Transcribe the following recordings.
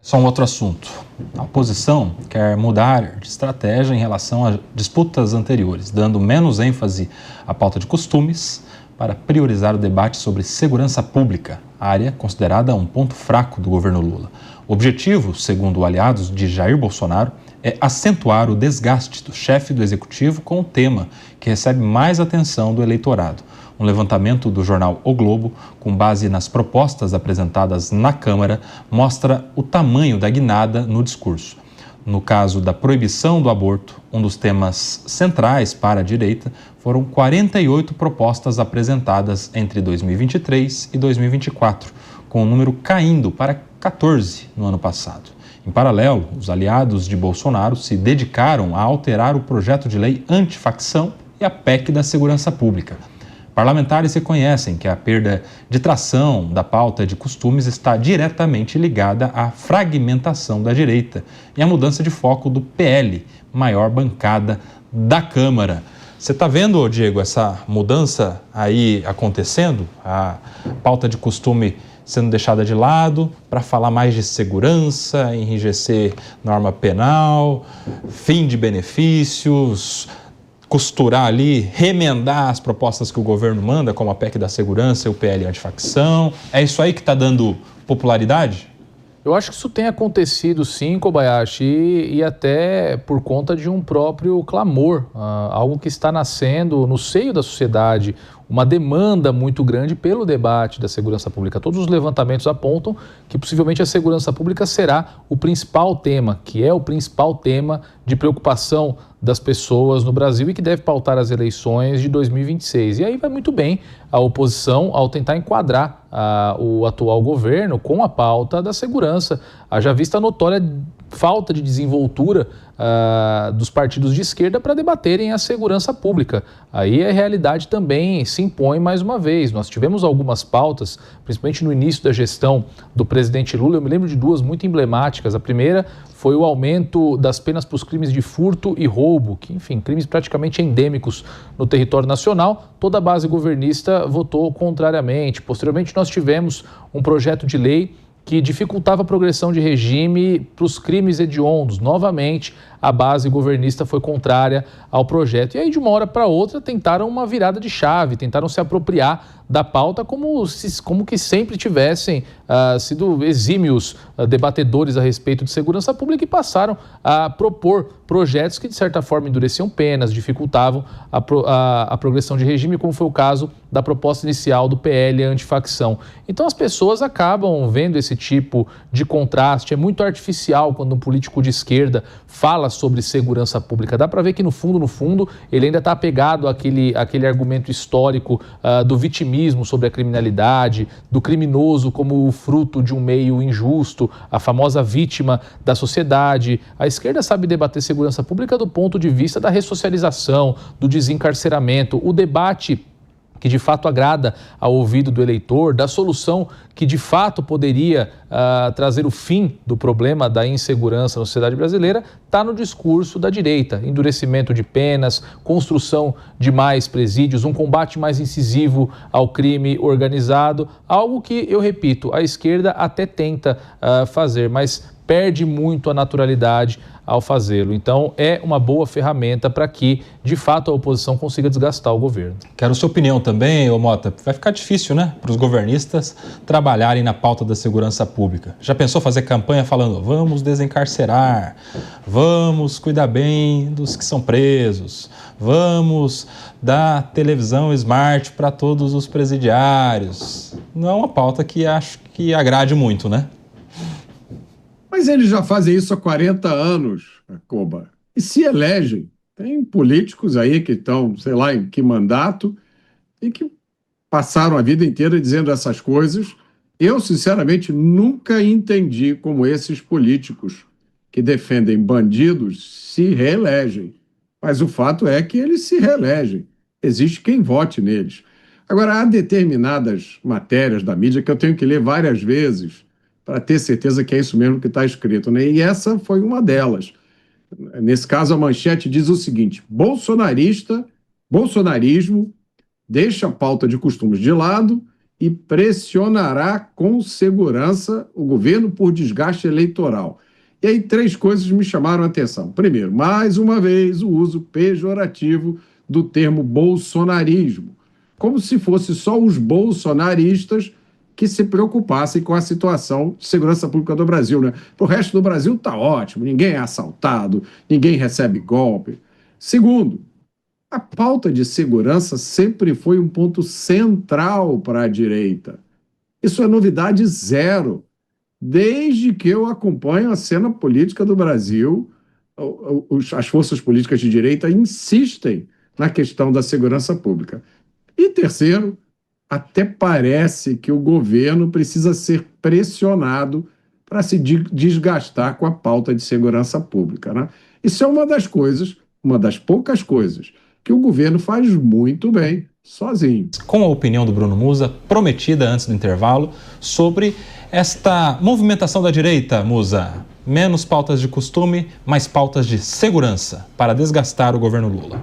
Só um outro assunto. A oposição quer mudar de estratégia em relação a disputas anteriores, dando menos ênfase à pauta de costumes para priorizar o debate sobre segurança pública, área considerada um ponto fraco do governo Lula. O objetivo, segundo aliados de Jair Bolsonaro, é acentuar o desgaste do chefe do executivo com o tema que recebe mais atenção do eleitorado. Um levantamento do jornal O Globo, com base nas propostas apresentadas na Câmara, mostra o tamanho da guinada no discurso. No caso da proibição do aborto, um dos temas centrais para a direita, foram 48 propostas apresentadas entre 2023 e 2024, com o número caindo para 14 no ano passado. Em paralelo, os aliados de Bolsonaro se dedicaram a alterar o projeto de lei antifacção e a PEC da segurança pública. Parlamentares reconhecem que a perda de tração da pauta de costumes está diretamente ligada à fragmentação da direita e à mudança de foco do PL, maior bancada da Câmara. Você está vendo, Diego, essa mudança aí acontecendo? A pauta de costume sendo deixada de lado para falar mais de segurança, enrijecer norma penal, fim de benefícios, costurar ali, remendar as propostas que o governo manda, como a PEC da segurança e o PL antifacção. É isso aí que está dando popularidade? Eu acho que isso tem acontecido sim, Kobayashi, e até por conta de um próprio clamor, algo que está nascendo no seio da sociedade, uma demanda muito grande pelo debate da segurança pública. Todos os levantamentos apontam que possivelmente a segurança pública será o principal tema, que é o principal tema de preocupação das pessoas no Brasil e que deve pautar as eleições de 2026. E aí vai muito bem a oposição ao tentar enquadrar o atual governo com a pauta da segurança. Haja vista a notória falta de desenvoltura dos partidos de esquerda para debaterem a segurança pública. Aí a realidade também se impõe mais uma vez. Nós tivemos algumas pautas, principalmente no início da gestão do presidente Lula. Eu me lembro de duas muito emblemáticas. A primeira foi o aumento das penas para os crimes de furto e roubo, que, enfim, crimes praticamente endêmicos no território nacional. Toda a base governista votou contrariamente. Posteriormente, nós tivemos um projeto de lei que dificultava a progressão de regime para os crimes hediondos. Novamente, a base governista foi contrária ao projeto. E aí, de uma hora para outra, tentaram uma virada de chave, tentaram se apropriar da pauta como que sempre tivessem sido exímios debatedores a respeito de segurança pública e passaram a propor projetos que, de certa forma, endureciam penas, dificultavam a progressão de regime, como foi o caso da proposta inicial do PL antifacção. Então, as pessoas acabam vendo esse tipo de contraste. É muito artificial quando um político de esquerda fala sobre segurança pública. Dá para ver que, no fundo, ele ainda está apegado àquele argumento histórico do vitimismo sobre a criminalidade, do criminoso como o fruto de um meio injusto, a famosa vítima da sociedade. A esquerda sabe debater segurança pública do ponto de vista da ressocialização, do desencarceramento, o debate que de fato agrada ao ouvido do eleitor, da solução que de fato poderia trazer o fim do problema da insegurança na sociedade brasileira, está no discurso da direita. Endurecimento de penas, construção de mais presídios, um combate mais incisivo ao crime organizado, algo que, eu repito, a esquerda até tenta fazer, mas perde muito a naturalidade ao fazê-lo. Então, é uma boa ferramenta para que, de fato, a oposição consiga desgastar o governo. Quero sua opinião também, ô Mota. Vai ficar difícil, né, para os governistas trabalharem na pauta da segurança pública. Já pensou fazer campanha falando, vamos desencarcerar, vamos cuidar bem dos que são presos, vamos dar televisão smart para todos os presidiários? Não é uma pauta que acho que agrade muito, né? Mas eles já fazem isso há 40 anos, Koba, e se elegem. Tem políticos aí que estão, sei lá, em que mandato, e que passaram a vida inteira dizendo essas coisas. Eu, sinceramente, nunca entendi como esses políticos que defendem bandidos se reelegem. Mas o fato é que eles se reelegem. Existe quem vote neles. Agora, há determinadas matérias da mídia que eu tenho que ler várias vezes para ter certeza que é isso mesmo que está escrito, né? E essa foi uma delas. Nesse caso, a manchete diz o seguinte: bolsonarismo deixa a pauta de costumes de lado e pressionará com segurança o governo por desgaste eleitoral. E aí 3 coisas me chamaram a atenção. Primeiro, mais uma vez, o uso pejorativo do termo bolsonarismo, como se fosse só os bolsonaristas que se preocupassem com a situação de segurança pública do Brasil, né? Para o resto do Brasil está ótimo, ninguém é assaltado, ninguém recebe golpe. Segundo, a pauta de segurança sempre foi um ponto central para a direita. Isso é novidade zero. Desde que eu acompanho a cena política do Brasil, as forças políticas de direita insistem na questão da segurança pública. E terceiro, até parece que o governo precisa ser pressionado para se desgastar com a pauta de segurança pública, né? Isso é uma das coisas, uma das poucas coisas, que o governo faz muito bem, sozinho. Com a opinião do Bruno Musa, prometida antes do intervalo, sobre esta movimentação da direita, Musa. Menos pautas de costume, mais pautas de segurança para desgastar o governo Lula.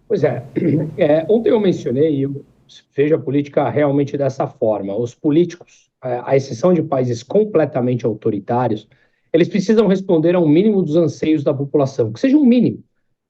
Pois é, ontem eu mencionei, eu vejo a política realmente dessa forma. Os políticos, à exceção de países completamente autoritários, eles precisam responder a um mínimo dos anseios da população, que seja um mínimo.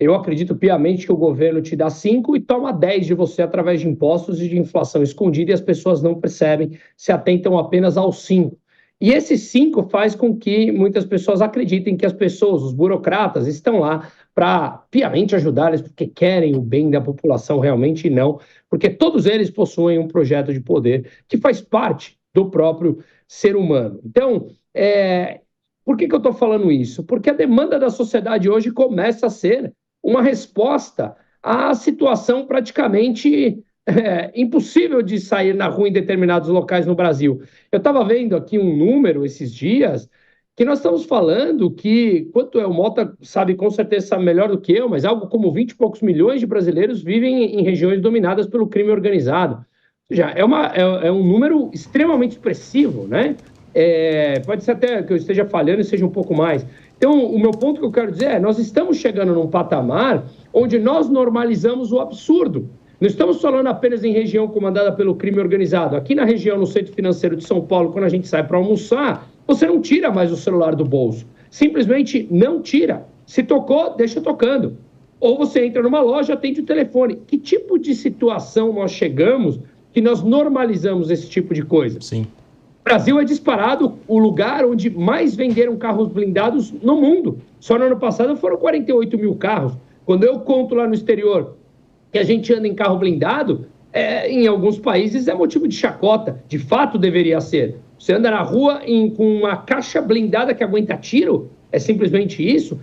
Eu acredito piamente que o governo te dá 5 e toma 10 de você através de impostos e de inflação escondida e as pessoas não percebem, se atentam apenas aos 5. E esse 5 faz com que muitas pessoas acreditem que as pessoas, os burocratas, estão lá para piamente ajudar eles porque querem o bem da população realmente e não, porque todos eles possuem um projeto de poder que faz parte do próprio ser humano. Então, por que eu estou falando isso? Porque a demanda da sociedade hoje começa a ser uma resposta à situação praticamente impossível de sair na rua em determinados locais no Brasil. Eu estava vendo aqui um número esses dias que nós estamos falando que, quanto é, o Mota sabe com certeza sabe melhor do que eu, mas algo como 20 e poucos milhões de brasileiros vivem em regiões dominadas pelo crime organizado. Ou seja, é um número extremamente expressivo, né? Pode ser até que eu esteja falhando e seja um pouco mais. Então, o meu ponto que eu quero dizer nós estamos chegando num patamar onde nós normalizamos o absurdo. Não estamos falando apenas em região comandada pelo crime organizado. Aqui na região, no centro financeiro de São Paulo, quando a gente sai para almoçar, você não tira mais o celular do bolso. Simplesmente não tira. Se tocou, deixa tocando. Ou você entra numa loja, atende o telefone. Que tipo de situação nós chegamos que nós normalizamos esse tipo de coisa? Sim. O Brasil é disparado o lugar onde mais venderam carros blindados no mundo. Só no ano passado foram 48 mil carros. Quando eu conto lá no exterior que a gente anda em carro blindado, em alguns países é motivo de chacota. De fato deveria ser. Você anda na rua com uma caixa blindada que aguenta tiro? É simplesmente isso?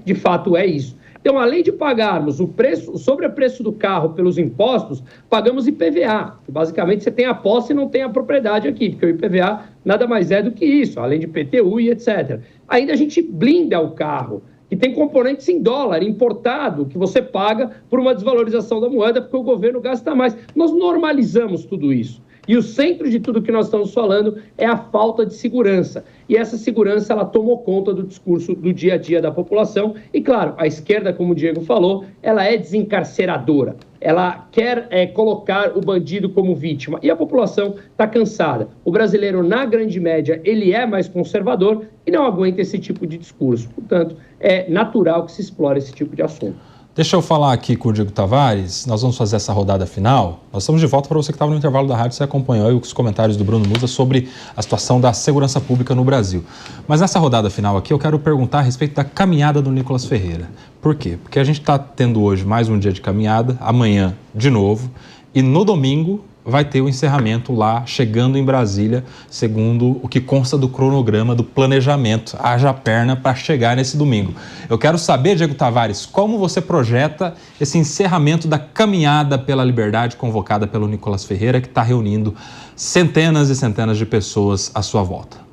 De fato é isso. Então, além de pagarmos o sobrepreço do carro pelos impostos, pagamos IPVA. Basicamente, você tem a posse e não tem a propriedade aqui, porque o IPVA nada mais é do que isso, além de PTU e etc. Ainda a gente blinda o carro, que tem componentes em dólar, importado, que você paga por uma desvalorização da moeda, porque o governo gasta mais. Nós normalizamos tudo isso. E o centro de tudo que nós estamos falando é a falta de segurança. E essa segurança, ela tomou conta do discurso do dia a dia da população. E, claro, a esquerda, como o Diego falou, ela é desencarceradora. Ela quer colocar o bandido como vítima. E a população está cansada. O brasileiro, na grande média, ele é mais conservador e não aguenta esse tipo de discurso. Portanto, é natural que se explore esse tipo de assunto. Deixa eu falar aqui com o Diego Tavares, nós vamos fazer essa rodada final. Nós estamos de volta para você que estava no intervalo da rádio, você acompanhou aí os comentários do Bruno Musa sobre a situação da segurança pública no Brasil. Mas nessa rodada final aqui eu quero perguntar a respeito da caminhada do Nicolas Ferreira. Por quê? Porque a gente está tendo hoje mais um dia de caminhada, amanhã de novo, e no domingo vai ter o encerramento lá, chegando em Brasília, segundo o que consta do cronograma, do planejamento. Haja perna para chegar nesse domingo. Eu quero saber, Diego Tavares, como você projeta esse encerramento da caminhada pela liberdade convocada pelo Nicolas Ferreira, que está reunindo centenas e centenas de pessoas à sua volta.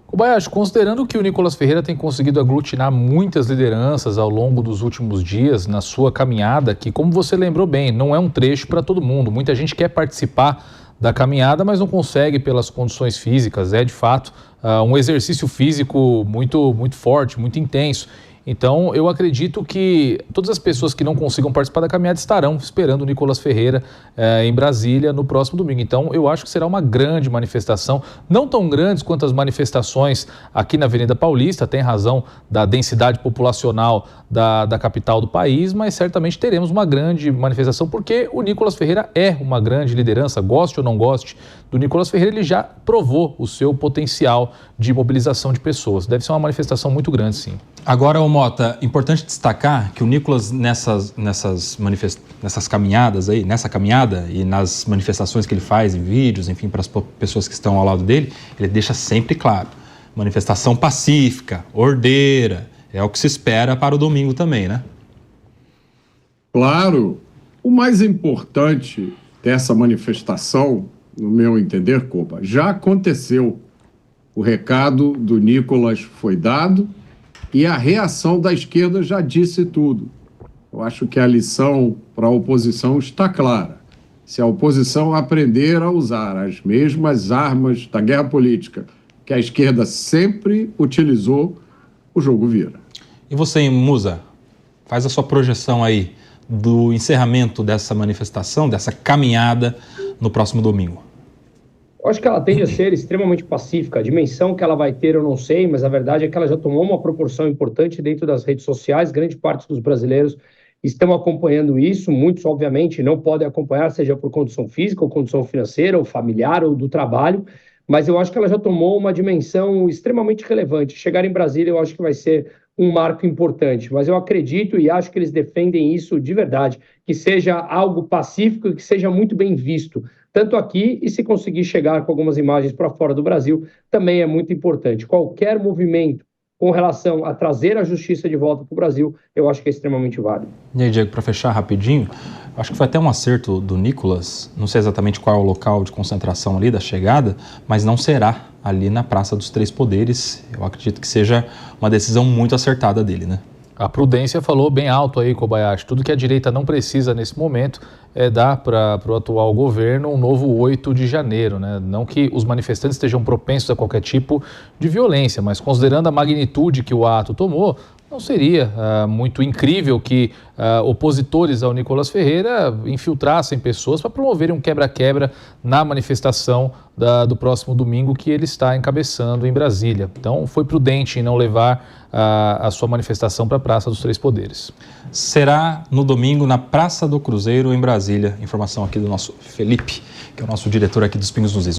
Kobayashi, considerando que o Nicolas Ferreira tem conseguido aglutinar muitas lideranças ao longo dos últimos dias na sua caminhada, que, como você lembrou bem, não é um trecho para todo mundo. Muita gente quer participar da caminhada, mas não consegue pelas condições físicas. É, de fato, um exercício físico muito, muito forte, muito intenso. Então, eu acredito que todas as pessoas que não consigam participar da caminhada estarão esperando o Nicolas Ferreira em Brasília no próximo domingo. Então, eu acho que será uma grande manifestação, não tão grandes quanto as manifestações aqui na Avenida Paulista, tem razão da densidade populacional da capital do país, mas certamente teremos uma grande manifestação, porque o Nicolas Ferreira é uma grande liderança, goste ou não goste do Nicolas Ferreira, ele já provou o seu potencial de mobilização de pessoas. Deve ser uma manifestação muito grande, sim. Agora, Mota, importante destacar que o Nicolas, nessas caminhadas aí, nessa caminhada e nas manifestações que ele faz em vídeos, enfim, para as pessoas que estão ao lado dele, ele deixa sempre claro, manifestação pacífica, ordeira, é o que se espera para o domingo também, né? Claro. O mais importante dessa manifestação, no meu entender, Koba, já aconteceu. O recado do Nicolas foi dado e a reação da esquerda já disse tudo. Eu acho que a lição para a oposição está clara. Se a oposição aprender a usar as mesmas armas da guerra política que a esquerda sempre utilizou, o jogo vira. E você, Musa, faz a sua projeção aí do encerramento dessa manifestação, dessa caminhada no próximo domingo. Eu acho que ela tende a ser extremamente pacífica. A dimensão que ela vai ter eu não sei, mas a verdade é que ela já tomou uma proporção importante dentro das redes sociais. Grande parte dos brasileiros estão acompanhando isso. Muitos, obviamente, não podem acompanhar, seja por condição física, ou condição financeira, ou familiar, ou do trabalho. Mas eu acho que ela já tomou uma dimensão extremamente relevante. Chegar em Brasília eu acho que vai ser um marco importante, mas eu acredito e acho que eles defendem isso de verdade, que seja algo pacífico e que seja muito bem visto, tanto aqui e se conseguir chegar com algumas imagens para fora do Brasil, também é muito importante. Qualquer movimento com relação a trazer a justiça de volta para o Brasil, eu acho que é extremamente válido. E aí, Diego, para fechar rapidinho, acho que foi até um acerto do Nicolas, não sei exatamente qual é o local de concentração ali da chegada, mas não será ali na Praça dos Três Poderes. Eu acredito que seja uma decisão muito acertada dele, né? A prudência falou bem alto aí, Kobayashi. Tudo que a direita não precisa nesse momento é dar para o atual governo um novo 8 de janeiro, né? Não que os manifestantes estejam propensos a qualquer tipo de violência, mas considerando a magnitude que o ato tomou, não seria muito incrível que opositores ao Nicolas Ferreira infiltrassem pessoas para promoverem um quebra-quebra na manifestação do próximo domingo que ele está encabeçando em Brasília. Então, foi prudente em não levar a sua manifestação para a Praça dos Três Poderes. Será no domingo na Praça do Cruzeiro, em Brasília. Informação aqui do nosso Felipe, que é o nosso diretor aqui dos Pingos nos Is.